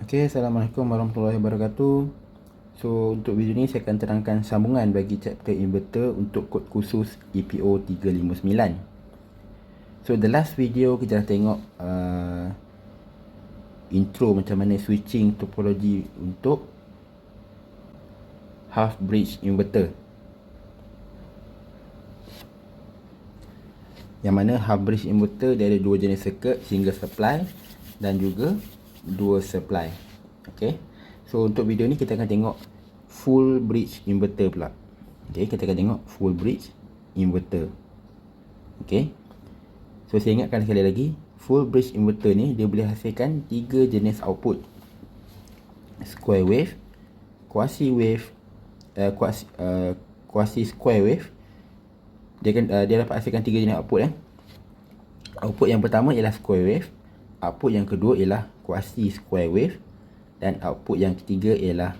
Okay, Assalamualaikum warahmatullahi wabarakatuh. So, untuk video ni saya akan terangkan sambungan bagi chapter inverter untuk kod khusus EPO 359. So, the last video kita dah tengok intro macam mana switching topology untuk half bridge inverter. Yang mana half bridge inverter dia ada dua jenis circuit, single supply dan juga dual supply. Okay. So untuk video ni kita akan tengok full bridge inverter pula. Okay, kita akan tengok full bridge inverter. Okay. So saya ingatkan sekali lagi, full bridge inverter ni dia boleh hasilkan tiga jenis output. Square wave, quasi wave, quasi square wave. Dia dapat hasilkan tiga jenis output. Output yang pertama ialah square wave, output yang kedua ialah quasi square wave, dan output yang ketiga ialah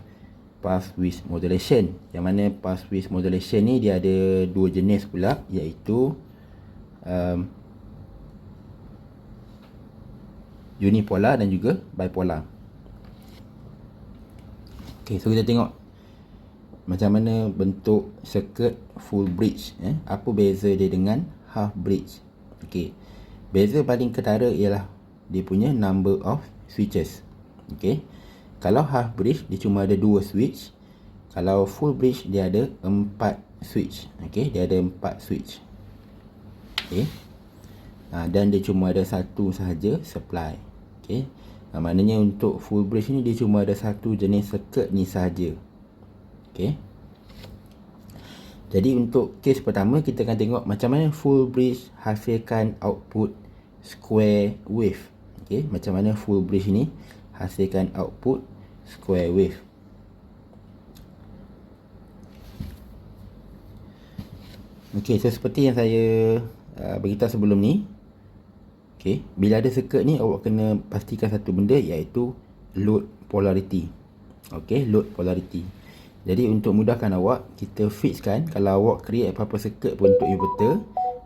pulse width modulation. Yang mana pulse width modulation ni dia ada dua jenis pula, iaitu unipolar dan juga bipolar. Okay, so kita tengok macam mana bentuk circuit full bridge. Apa beza dia dengan half bridge? Okay, beza paling ketara ialah dia punya number of switches. Okay, kalau half bridge dia cuma ada 2 switch, kalau full bridge dia ada 4 switch. Okay, dia ada 4 switch. Okay, dan dia cuma ada satu sahaja supply. Okay, maknanya untuk full bridge ni dia cuma ada satu jenis circuit ni sahaja. Okay, jadi untuk case pertama kita akan tengok macam mana full bridge hasilkan output square wave. Okay, macam mana full bridge ni hasilkan output square wave. Okay, so seperti yang saya beritahu sebelum ni. Okay, bila ada circuit ni awak kena pastikan satu benda, iaitu load polarity. Okay, load polarity. Jadi untuk mudahkan awak, kita fixkan kalau awak create apa-apa circuit pun untuk inverter,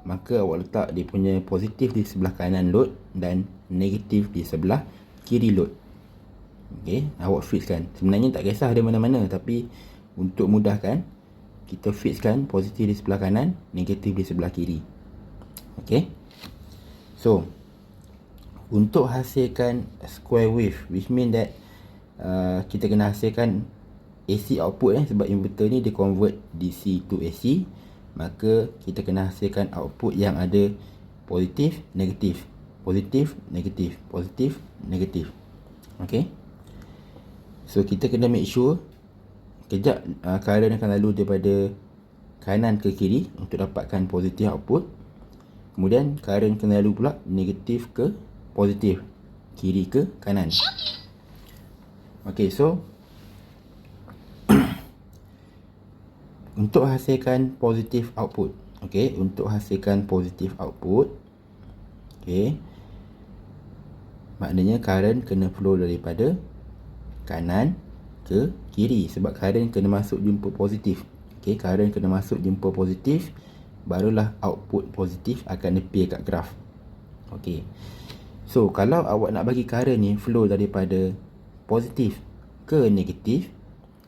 maka awak letak dia punya positif di sebelah kanan load dan negatif di sebelah kiri load. Okay, awak fixkan. Sebenarnya tak kisah dia mana-mana, tapi untuk mudahkan kita fixkan positif di sebelah kanan, negatif di sebelah kiri. Okay, so untuk hasilkan square wave, which mean that kita kena hasilkan AC output sebab inverter ni dia convert DC to AC, maka kita kena hasilkan output yang ada positif, negatif, positif, negatif, positif, negatif. Okay, so kita kena make sure kejap current akan lalu daripada kanan ke kiri untuk dapatkan positif output, kemudian current kena lalu pula negatif ke positif, kiri ke kanan. Okay, so untuk hasilkan positif output, okay, untuk hasilkan positif output, okay, maknanya current kena flow daripada kanan ke kiri, sebab current kena masuk jumpa positif. Okay, current kena masuk jumpa positif, barulah output positif akan appear kat graf. Okay, so kalau awak nak bagi current ni flow daripada positif ke negatif,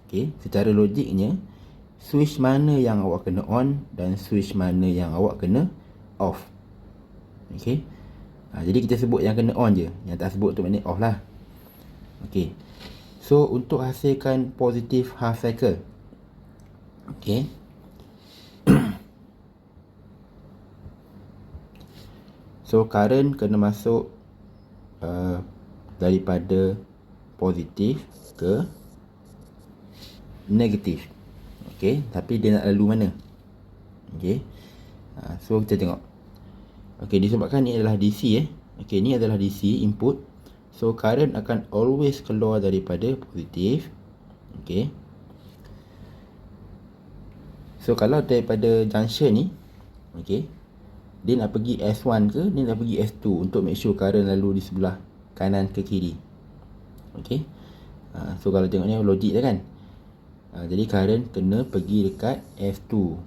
okay, secara logiknya switch mana yang awak kena on dan switch mana yang awak kena off. Okay, jadi kita sebut yang kena on je, yang tak sebut tu maknanya off lah. Okay, so untuk hasilkan positif half cycle, okay, so current kena masuk daripada positif ke negatif. Okay, tapi dia nak lalu mana? Okay, so kita tengok. Okay, disebabkan ni adalah DC okay, ni adalah DC input, so current akan always keluar daripada positif. Okay, so kalau daripada junction ni, okay, dia nak pergi S1 ke dia nak pergi S2 untuk make sure current lalu di sebelah kanan ke kiri. Okay, so kalau tengok ni logik dah kan. Jadi current kena pergi dekat S2.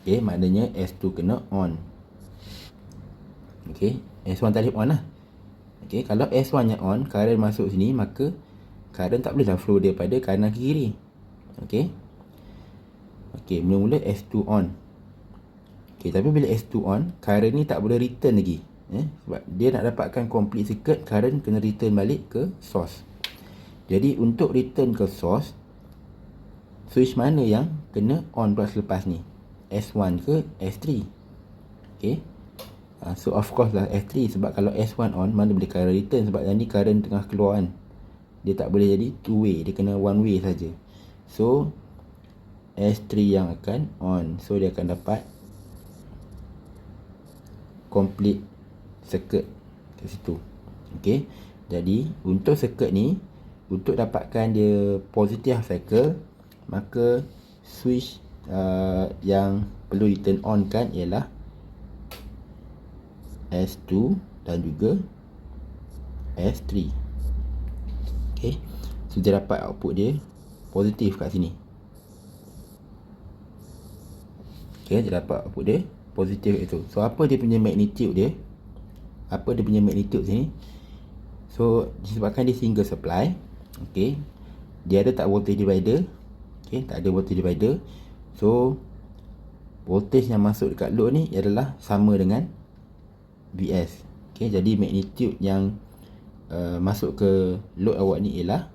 Okay, maknanya S2 kena on. Okay, S1 tadi on lah. Okay, kalau S1 nya on, current masuk sini, maka current tak boleh dah flow daripada kanan ke kiri. Okay. Okay, mula-mula S2 on. Okay, tapi bila S2 on, current ni tak boleh return lagi. Sebab dia nak dapatkan complete circuit, current kena return balik ke source. Jadi untuk return ke source, switch mana yang kena on pula selepas ni? S1 ke S3? Okay. So of course lah S3, sebab kalau S1 on, mana boleh current return, sebab yang ni current tengah keluar kan. Dia tak boleh jadi two way, dia kena one way saja. So S3 yang akan on. So dia akan dapat complete circuit kat situ. Okay. Jadi untuk circuit ni, untuk dapatkan dia positive half cycle, maka switch yang perlu di turn on kan ialah S2 dan juga S3. Okay. So dia dapat output dia positif kat sini. Okay, dia dapat output dia positif itu. So apa dia punya magnitude dia? Apa dia punya magnitude sini? So disebabkan dia single supply, okay, dia ada tak voltage divider? Okay, tak ada voltage divider. So voltage yang masuk dekat load ni adalah sama dengan Vs. Okay, jadi magnitude yang masuk ke load awak ni ialah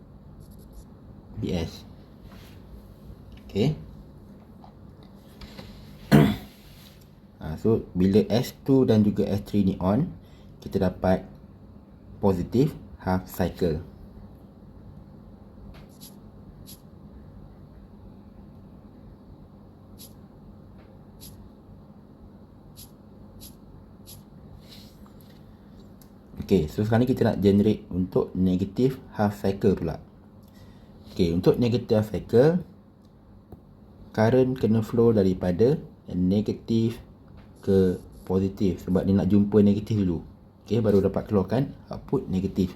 Vs. Okay. So bila S2 dan juga S3 ni on, kita dapat positive half cycle. Okay, so sekarang ni kita nak generate untuk negative half cycle pula. Okay, untuk negative half cycle, current kena flow daripada negatif ke positif, sebab dia nak jumpa negatif dulu. Okay, baru dapat keluarkan output negatif.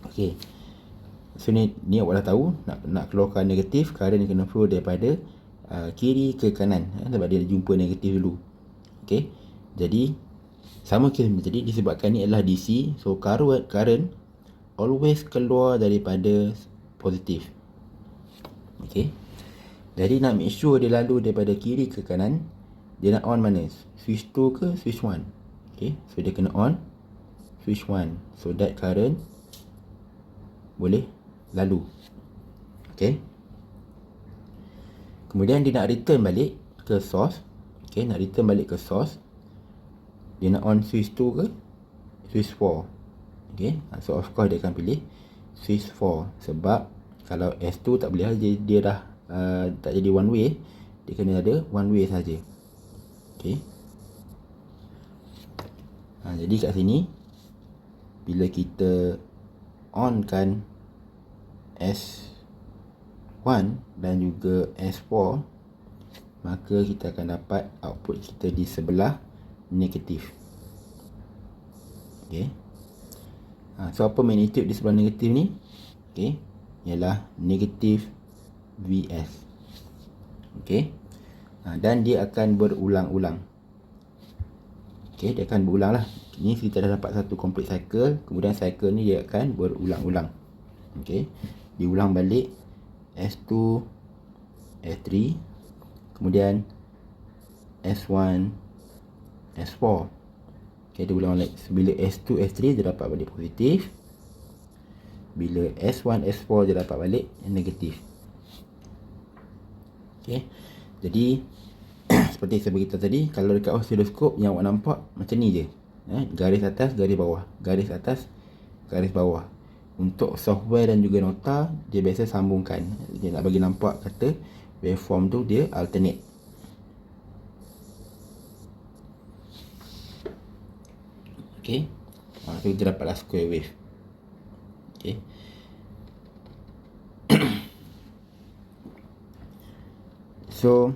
Okay, so ni awak dah tahu, nak keluarkan negatif, current kena flow daripada kiri ke kanan, sebab dia jumpa negatif dulu. Okay, jadi sama kes tadi, disebabkan ni adalah DC, so current always keluar daripada positif. Okay, jadi nak make sure dia lalu daripada kiri ke kanan, dia nak on mana? Switch 2 ke switch 1? Okay, so dia kena on switch 1, so that current boleh lalu. Okay, kemudian dia nak return balik ke source. Okay, nak return balik ke source, dia nak on switch 2 ke switch 4? Okay, so of course dia akan pilih switch 4, sebab kalau S2 tak boleh, dia dah tak jadi one way, dia kena ada one way saja. Okay. Jadi kat sini, bila kita on kan S1 dan juga S4, maka kita akan dapat output kita di sebelah negatif. Okay. So apa magnitude di sebelah negatif ni? Okay, ialah negatif Vs. Okay. Dan dia akan berulang-ulang. Okay, dia akan berulang lah. Ni kita dah dapat satu complete cycle, kemudian cycle ni dia akan berulang-ulang. Okay, diulang balik S2, S3, kemudian S1, S4. Okay, dia ulang balik. Bila S2, S3 dia dapat balik positif, bila S1, S4 dia dapat balik negatif. Okay, jadi seperti saya beritahu tadi, kalau dekat oscilloscope yang awak nampak macam ni je, garis atas, garis bawah, garis atas, garis bawah. Untuk software dan juga nota, dia biasa sambungkan. Dia nak bagi nampak kata waveform tu dia alternate. Okay, so kita dapatlah square wave. Okay. So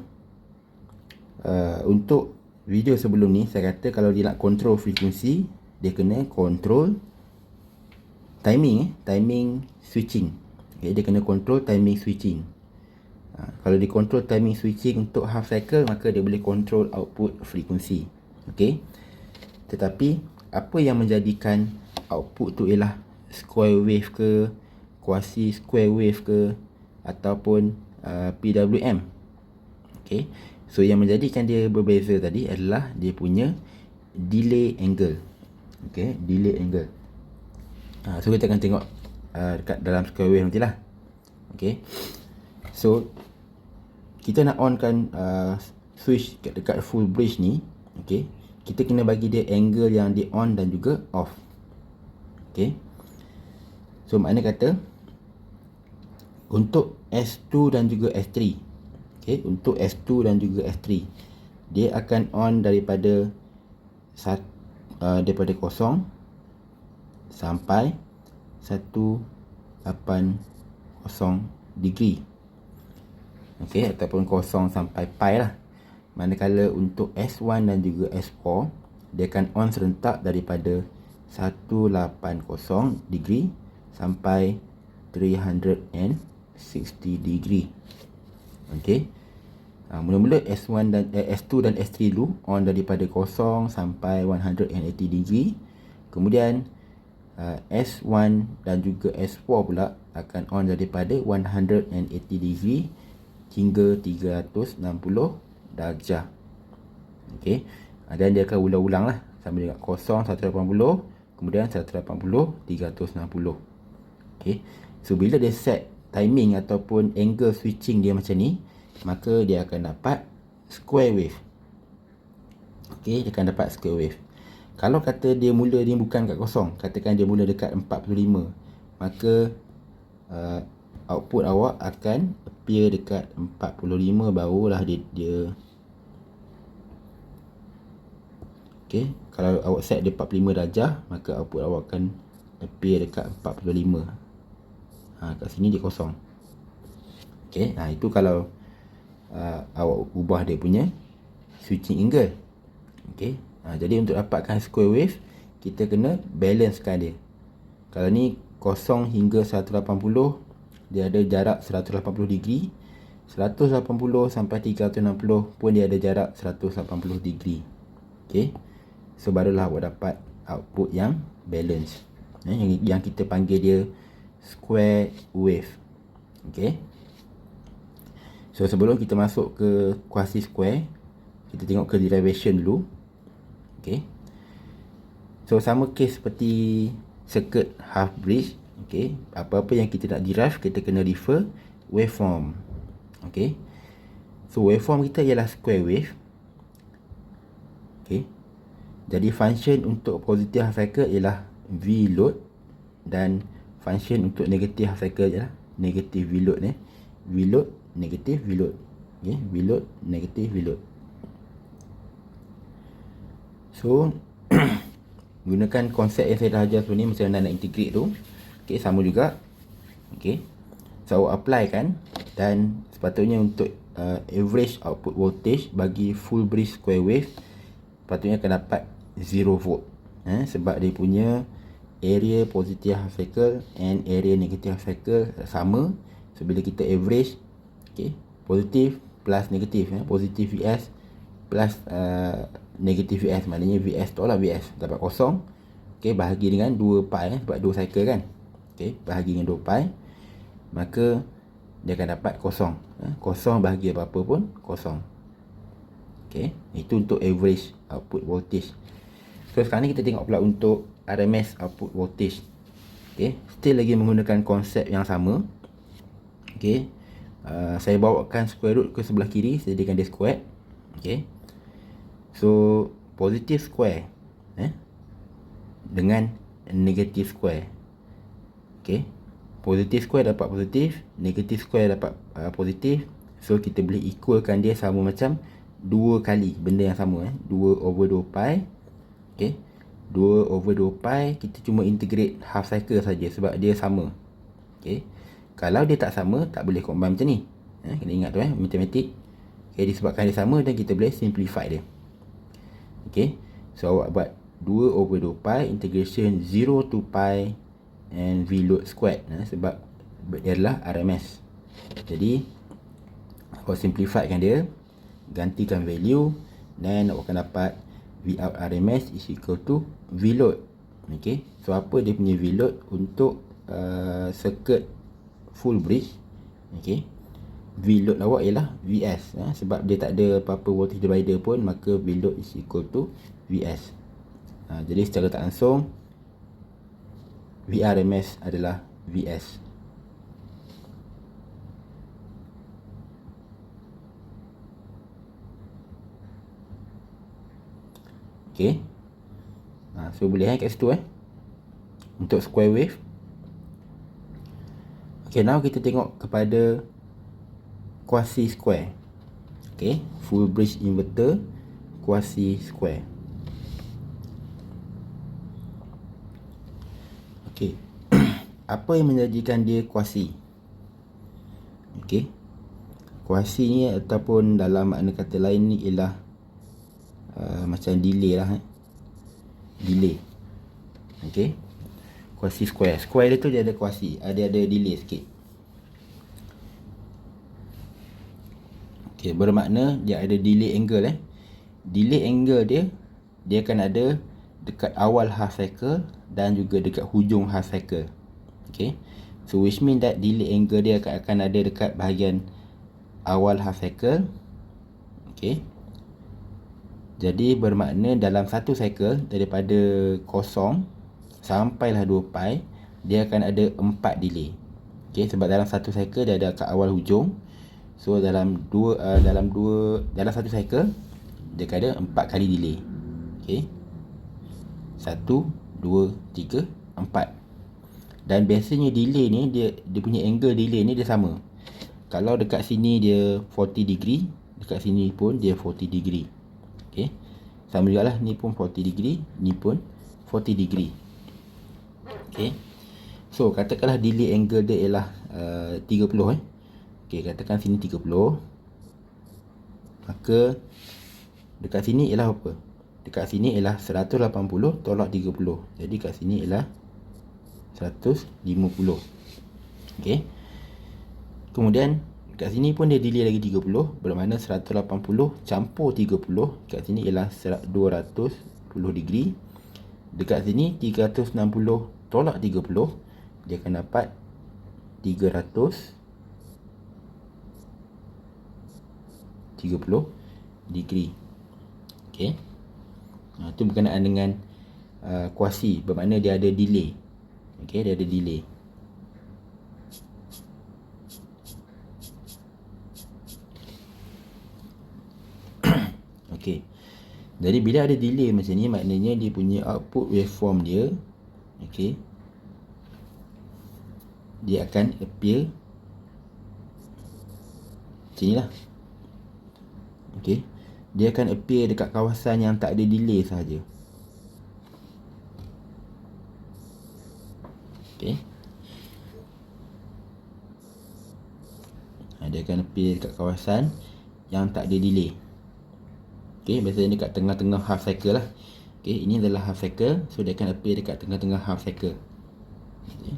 untuk video sebelum ni, saya kata kalau dia nak control frekuensi, dia kena control timing, timing switching. Okay, dia kena control timing switching. Kalau dia control timing switching untuk half cycle, maka dia boleh control output frekuensi. Okay, tetapi apa yang menjadikan output tu ialah square wave ke, quasi square wave ke, ataupun PWM. Okay. So yang menjadikan dia berbeza tadi adalah dia punya delay angle. Okay, delay angle. So kita akan tengok dekat dalam square wave nantilah. Okay. So kita nak onkan switch dekat full bridge ni. Okay, kita kena bagi dia angle yang dia on dan juga off. Okay. So makna kata untuk S2 dan juga S3, okay, untuk S2 dan juga S3, dia akan on daripada daripada 0 sampai 180 degree. Okay, ataupun 0 sampai pi lah. Manakala untuk S1 dan juga S4, dia akan on serentak daripada 180 degree sampai 360 degree. Okay. Mula-mula S1 dan S2 dan S3 dulu on daripada 0 sampai 180 degree. Kemudian S1 dan juga S4 pula akan on daripada 180 degree hingga 360 darjah. Okay. Dan dia akan ulang-ulang lah sama dengan 0, 180, kemudian 180, 360. Okay. So bila dia set timing ataupun angle switching dia macam ni, maka dia akan dapat square wave. Okay, dia akan dapat square wave. Kalau kata dia mula ni bukan kat 0, katakan dia mula dekat 45, maka output awak akan appear dekat 45, barulah dia okay, kalau awak set dia 45 darjah, maka output awak akan appear dekat 45. Kat sini dia 0. Okay, itu kalau awak ubah dia punya switching angle. Okay. Jadi untuk dapatkan square wave, kita kena balancekan dia. Kalau ni 0 hingga 180, dia ada jarak 180 degree. 180 sampai 360 pun dia ada jarak 180 degree. Okay. So barulah awak dapat output yang balance, yang kita panggil dia square wave. Okay. So sebelum kita masuk ke quasi square, kita tengok ke derivation dulu. Okay. So sama case seperti circuit half bridge. Okay. Apa-apa yang kita nak derive, kita kena refer waveform. Okay. So waveform kita ialah square wave. Okay. Jadi function untuk positive half cycle ialah V load, dan function untuk negative half cycle ialah negative V load. V load, negative V load. Okay. V load, negative V load. So gunakan konsep yang saya dah ajar sebelum ni, macam mana nak integrate tu. Okay, sama juga. Okay. So awak apply kan, dan sepatutnya untuk average output voltage bagi full bridge square wave sepatutnya akan dapat 0 volt. Sebab dia punya area positive half cycle and area negative half cycle sama. So bila kita average, okay, positif plus negatif, positif VS plus negatif VS, maknanya VS tu lah VS dapat 0. Okay, bahagi dengan 2 pi, sebab 2 cycle kan. Okay, bahagi dengan 2 pi, maka dia akan dapat 0. 0 bahagi apa-apa pun 0. Okay, itu untuk average output voltage. So sekarang ni kita tengok pula untuk RMS output voltage. Okay, still lagi menggunakan konsep yang sama. Okay, saya bawakan square root ke sebelah kiri, jadikan dia square. Okay, so positive square dengan negative square. Okay, positive square dapat positif, negative square dapat positif. So kita boleh equalkan dia sama macam 2 kali benda yang sama, 2 over 2 pi. Okay, 2 over 2 pi, kita cuma integrate half cycle saja sebab dia sama. Okay, kalau dia tak sama, tak boleh combine macam ni. Kena ingat tu matematik. Okay, disebabkan dia sama dan kita boleh simplify dia. Okay, so awak buat 2 over 2 pi integration 0 to pi and V load squared, sebab dia adalah RMS. Jadi awak simplify kan dia, gantikan value, dan awak akan dapat V out RMS is equal to V load. Okay, so apa dia punya V load untuk circuit full bridge? Okay, V load awak ialah Vs, sebab dia tak ada apa-apa voltage divider pun, maka V load is equal to Vs. Jadi secara tak langsung VRMS adalah Vs. Okay, so boleh kat situ untuk square wave. Okay, now kita tengok kepada quasi square. Okay, full bridge inverter quasi square. Okay, apa yang menjadikan dia quasi? Okay, quasi ni ataupun dalam makna kata lain ni ialah macam delay lah, delay. Okay, quasi square. Square dia tu dia ada quasi, dia ada delay sikit. Okay, bermakna dia ada delay angle. Delay angle dia akan ada dekat awal half cycle dan juga dekat hujung half cycle. Okay, so which mean that delay angle dia akan ada dekat bahagian awal half cycle. Okay, jadi bermakna dalam satu cycle daripada 0 sampailah 2 pi, dia akan ada 4 delay. Okay, sebab dalam satu cycle dia ada kat awal hujung. So dalam satu cycle dia akan ada 4 kali delay. Okay, 1, 2, 3, 4. Dan biasanya delay ni dia punya angle delay ni dia sama. Kalau dekat sini dia 40 degree, dekat sini pun dia 40 degree. Okay, sama jugalah, ni pun 40 degree, ni pun 40 degree. Okay, so katakanlah delay angle dia ialah 30. Okay, katakan sini 30. Maka dekat sini ialah apa? Dekat sini ialah 180 tolak 30. Jadi kat sini ialah 150. Okay, kemudian kat sini pun dia delay lagi 30, bermakna 180 campur 30 kat sini ialah 210 degree. Dekat sini 360 tolak 30, dia akan dapat 330 degree. Okay, itu berkenaan dengan kuasi, bermakna dia ada delay. Okay, dia ada delay. Okay, jadi bila ada delay macam ni, maknanya dia punya output waveform dia, okay, dia akan appear macam ni lah. Okay, dia akan appear dekat kawasan yang tak ada delay sahaja. Okay, dia akan appear dekat kawasan yang tak ada delay. Okay, biasanya dekat tengah-tengah half cycle lah. Okay, ini adalah half cycle, so dia akan appear dekat tengah-tengah half cycle. Okay.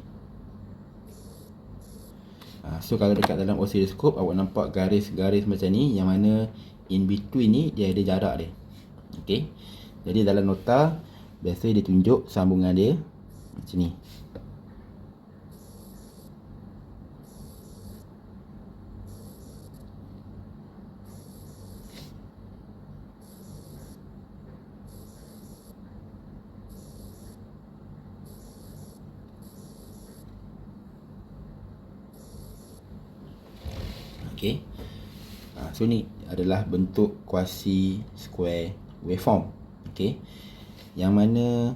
So kalau dekat dalam oscilloscope awak nampak garis-garis macam ni, yang mana in between ni dia ada jarak dia. Okay, jadi dalam nota biasa dia tunjuk sambungan dia macam ni. Okay, so ni adalah bentuk quasi square waveform. Okay, yang mana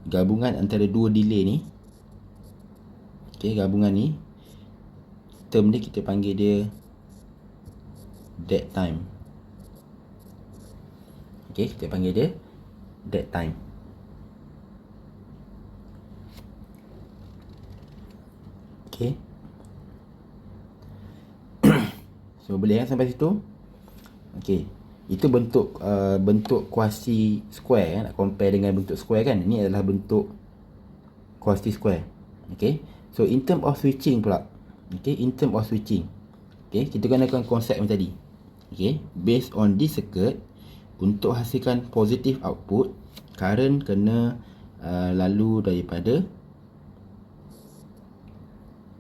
gabungan antara dua delay ni, okay, gabungan ni, term ni kita panggil dia dead time. Okay, kita panggil dia dead time. Okay, so boleh sampai situ. Okay, itu bentuk bentuk quasi square, nak compare dengan bentuk square kan. Ini adalah bentuk quasi square. Okay, so in term of switching pula. Okay, in term of switching, okay, kita gunakan konsep yang tadi. Okay, based on this circuit, untuk hasilkan positive output, current kena lalu daripada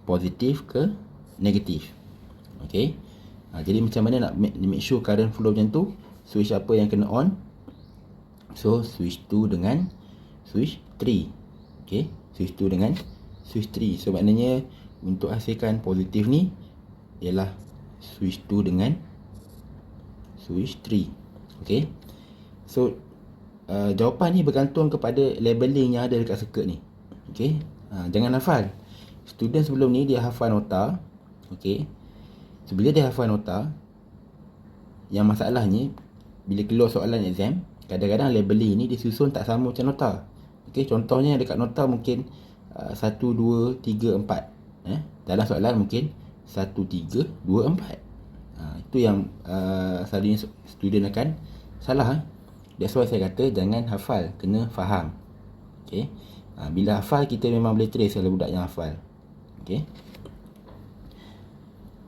positif ke negatif. Okay, jadi macam mana nak make sure current flow macam tu? Switch apa yang kena on? So switch 2 dengan switch 3. Okay, switch 2 dengan switch 3. So maknanya untuk hasilkan positif ni ialah switch 2 dengan switch 3. Okay, so jawapan ni bergantung kepada labeling yang ada dekat circuit ni. Okay, jangan hafal. Student sebelum ni dia hafal nota. Okay, so bila dia hafal nota, yang masalahnya bila keluar soalan exam, kadang-kadang labeling ni disusun tak sama macam nota. Okay, contohnya dekat nota mungkin 1, 2, 3, 4. Dalam soalan mungkin 1, 3, 2, 4. Itu yang selalunya student akan salah. That's why saya kata jangan hafal, kena faham. Okay, bila hafal kita memang boleh trace kalau budak yang hafal. Okay,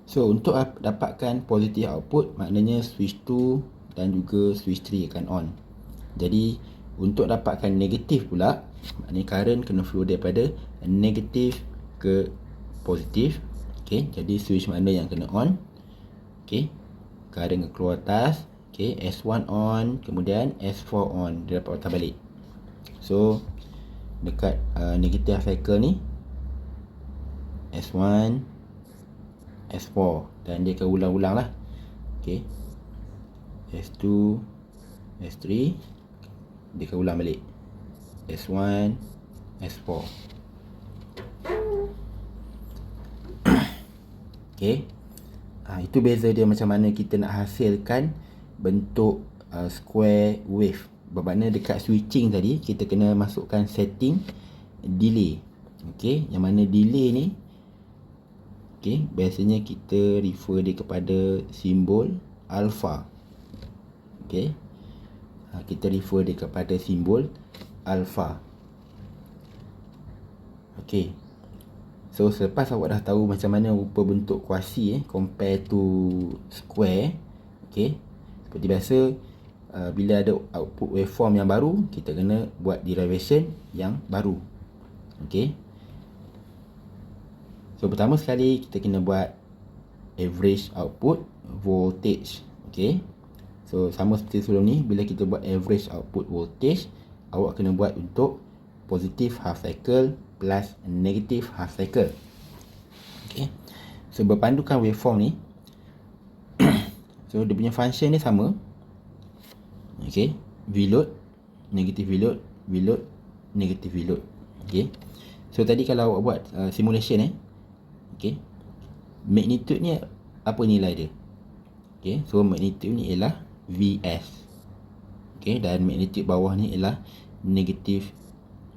so untuk dapatkan positive output, maknanya switch 2 dan juga switch 3 akan on. Jadi untuk dapatkan negatif pula, maknanya current kena flow daripada negatif ke positif. Okay, jadi switch mana yang kena on? Okay, current keluar atas. Okay, S1 on, kemudian S4 on, dia dapat patah balik. So dekat negative cycle ni S1, S4, dan dia akan ulang-ulang lah. Okay, S2, S3, dia akan ulang balik. S1, S4. Okay, itu beza dia macam mana kita nak hasilkan bentuk square wave. Bermakna dekat switching tadi kita kena masukkan setting delay. Okay, yang mana delay ni, okay, biasanya kita refer dia kepada simbol alpha. Okay, kita refer dia kepada simbol alpha. Okay, so selepas awak dah tahu macam mana rupa bentuk kuasi compare to square. Okay, seperti biasa, bila ada output waveform yang baru, kita kena buat derivation yang baru. Okay, so pertama sekali kita kena buat average output voltage. Okay, so sama seperti sebelum ni, bila kita buat average output voltage, awak kena buat untuk positive half cycle plus negative half cycle. Okay, so berpandukan waveform ni so dia punya function ni sama. Okay, Vload, negative Vload, Vload, negative Vload. Okay, so tadi kalau awak buat simulation okay, magnitude ni apa nilai dia? Okay, so magnitude ni ialah Vs. Okay, dan magnitude bawah ni ialah negative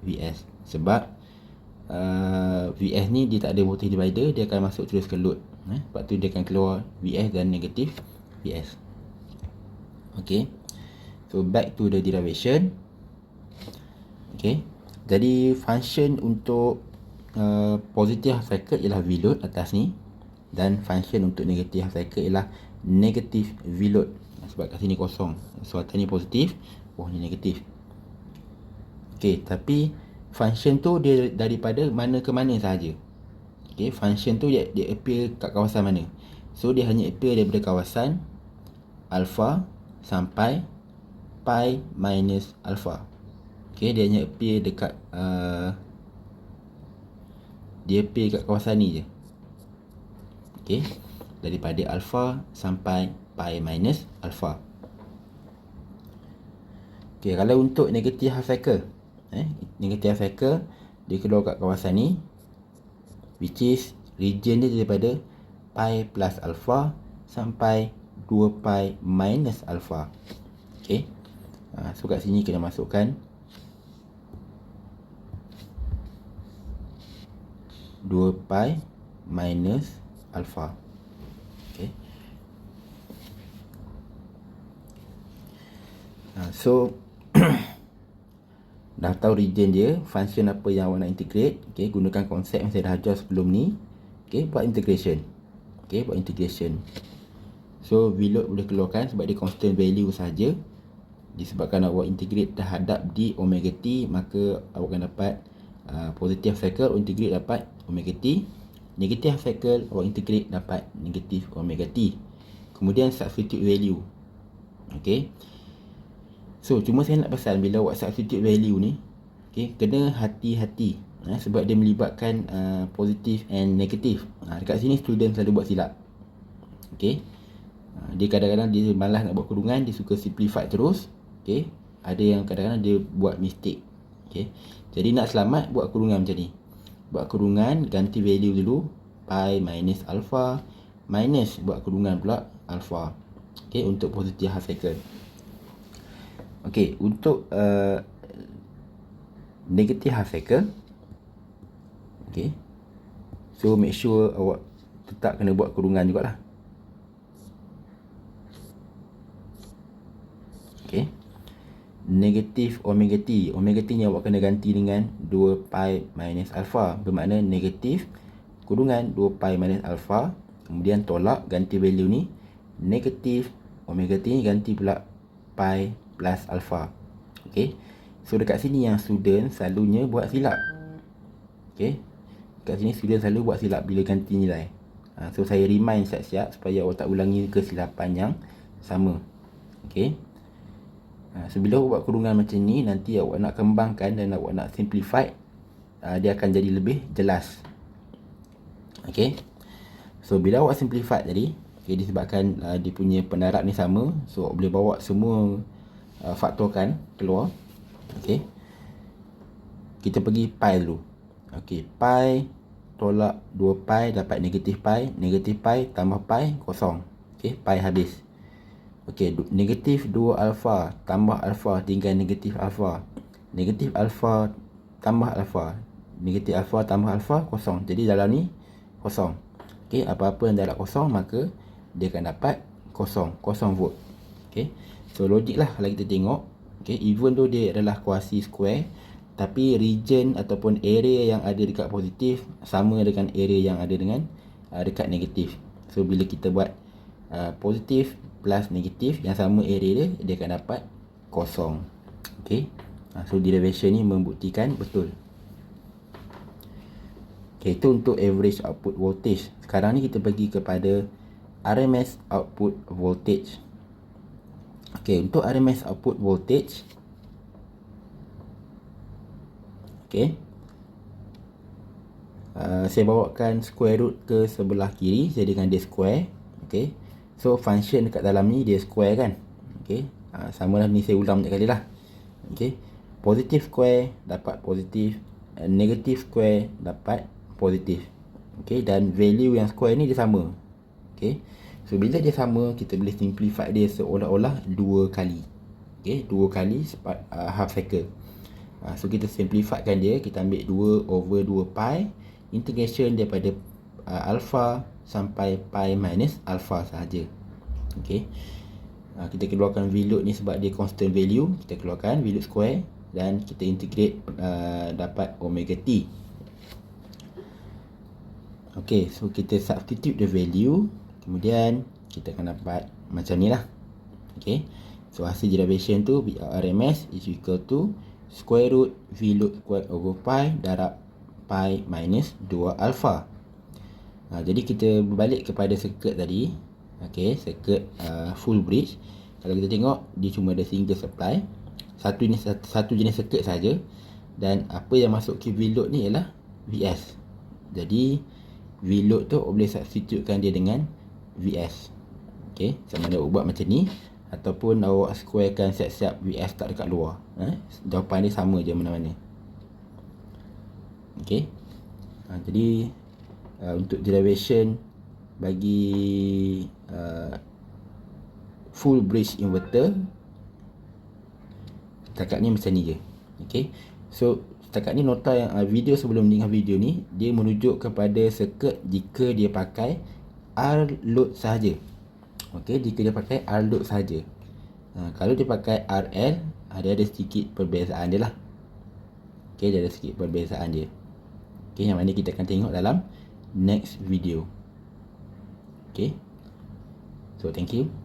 Vs. Sebab Vs ni dia tak ada voltage divider, dia akan masuk terus ke load. Sebab tu dia akan keluar Vs dan negative Vs. Okay, so back to the derivation. Okay, jadi function untuk positive half cycle ialah Vload atas ni, dan function untuk negative half cycle ialah negative Vload. Sebab kat sini kosong, so atas ni positif, bawah ni negatif. Okay, tapi function tu dia daripada mana ke mana sahaja. Okay, function tu dia appear kat kawasan mana? So dia hanya appear daripada kawasan alpha sampai pi minus alpha. Okay, dia hanya appear dekat dia appear kat kawasan ni je. Okay, daripada alpha sampai pi minus alpha. Okay, kalau untuk negative half cycle, negative half cycle dia keluar kat kawasan ni, which is region dia daripada pi plus alpha sampai 2 pi minus alpha. Okay, so kat sini kena masukkan 2 pi minus alpha. Okay, so dah tahu region dia, function apa yang awak nak integrate. Okay, gunakan konsep yang saya dah ajar sebelum ni. Okay, buat integration. Okay, buat integration. So VLOAD boleh keluarkan sebab dia constant value saja. Disebabkan awak integrate terhadap di omega t, maka awak akan dapat positive cycle awak integrate dapat omega t, negative cycle awak integrate dapat negative omega t. Kemudian substitute value. Okay, so cuma saya nak pesan bila awak substitute value ni, okay, kena hati-hati sebab dia melibatkan positive and negative. Dekat sini student selalu buat silap. Okay, dia kadang-kadang dia malas nak buat kurungan, dia suka simplify terus. Okay, ada yang kadang-kadang dia buat mistake. Okay, jadi nak selamat buat kurungan macam ni. Buat kurungan, ganti value dulu, pi minus alpha, minus buat kurungan pula alpha. Okay, untuk positive half cycle. Okay, untuk negative half cycle, okay, so make sure awak tetap kena buat kurungan jugalah. Okay, negative omega t. Omega t ni awak kena ganti dengan 2 pi minus alpha. Bermakna negatif kurungan 2 pi minus alpha. Kemudian tolak, ganti value ni. Negatif omega t ni ganti pula pi plus alpha. Okay, so dekat sini yang student selalunya buat silap. Okay, dekat sini student selalu buat silap bila ganti nilai. So saya remind siap-siap supaya awak tak ulangi kesilapan yang sama. Okay, so bila awak buat kurungan macam ni, nanti awak nak kembangkan dan awak nak simplify, dia akan jadi lebih jelas. Okay, so bila awak simplify tadi, okay, disebabkan dia punya pendarab ni sama, so awak boleh bawa semua faktorkan keluar. Okay, kita pergi pi dulu. Okay, pi tolak 2 pi dapat negatif pi tambah pi kosong. Okay, pi habis. Okay, negatif 2 alpha tambah alpha tinggal negatif alpha. Negatif alpha tambah alpha. Negatif alpha tambah alpha kosong. Jadi dalam ni kosong. Okay, apa-apa yang dalam kosong maka dia akan dapat kosong. Kosong volt. Okay, so logik lah kalau kita tengok. Okay, even though dia adalah kuasi square, tapi region ataupun area yang ada dekat positif sama dengan area yang ada dengan dekat negatif. So bila kita buat positif plus negatif yang sama area dia akan dapat kosong. Okay, so derivation ni membuktikan betul. Okay, itu untuk average output voltage. Sekarang ni kita pergi kepada RMS output voltage. Okay, untuk RMS output voltage, okay, saya bawakan square root ke sebelah kiri, jadikan dia square. Okay, so function dekat dalam ni dia square kan. Okay, sama lah ni, saya ulang banyak kali lah. Okay, positif square dapat positif, negatif square dapat positif. Okay, dan value yang square ni dia sama. Okay, so bila dia sama, kita boleh simplify dia seolah-olah 2 kali. Okay, 2 kali half cycle. So kita simplifykan dia, kita ambil 2 over 2 pi, integration daripada alpha sampai pi minus alpha sahaja. Okay, kita keluarkan VLOAD ni sebab dia constant value. Kita keluarkan VLOAD square dan kita integrate dapat omega t. Okay, so kita substitute the value, kemudian kita akan dapat macam ni lah. Okay, so hasil derivation tu RMS is equal to square root VLOAD square over pi darab pi minus 2 alpha. Jadi kita berbalik kepada circuit tadi. Okay, circuit full bridge. Kalau kita tengok, dia cuma ada single supply, satu jenis circuit saja, dan apa yang masuk ke VLOAD ni ialah VS. Jadi VLOAD tu boleh substitutekan dia dengan VS. Okay, sama ada buat macam ni ataupun awak squarekan siap-siap VS tak dekat luar. Jawapan dia sama je mana-mana. Okay, jadi untuk derivation bagi full bridge inverter setakat ni macam ni je. Okay, so setakat ni nota yang video sebelum dengan video ni, dia merujuk kepada circuit jika dia pakai R load sahaja. Okay, jika dia pakai R load sahaja. Kalau dia pakai RL, dia ada sedikit perbezaan dia lah. Okay, dia ada sedikit perbezaan dia. Okay, yang mana kita akan tengok dalam next video. Okay, So thank you.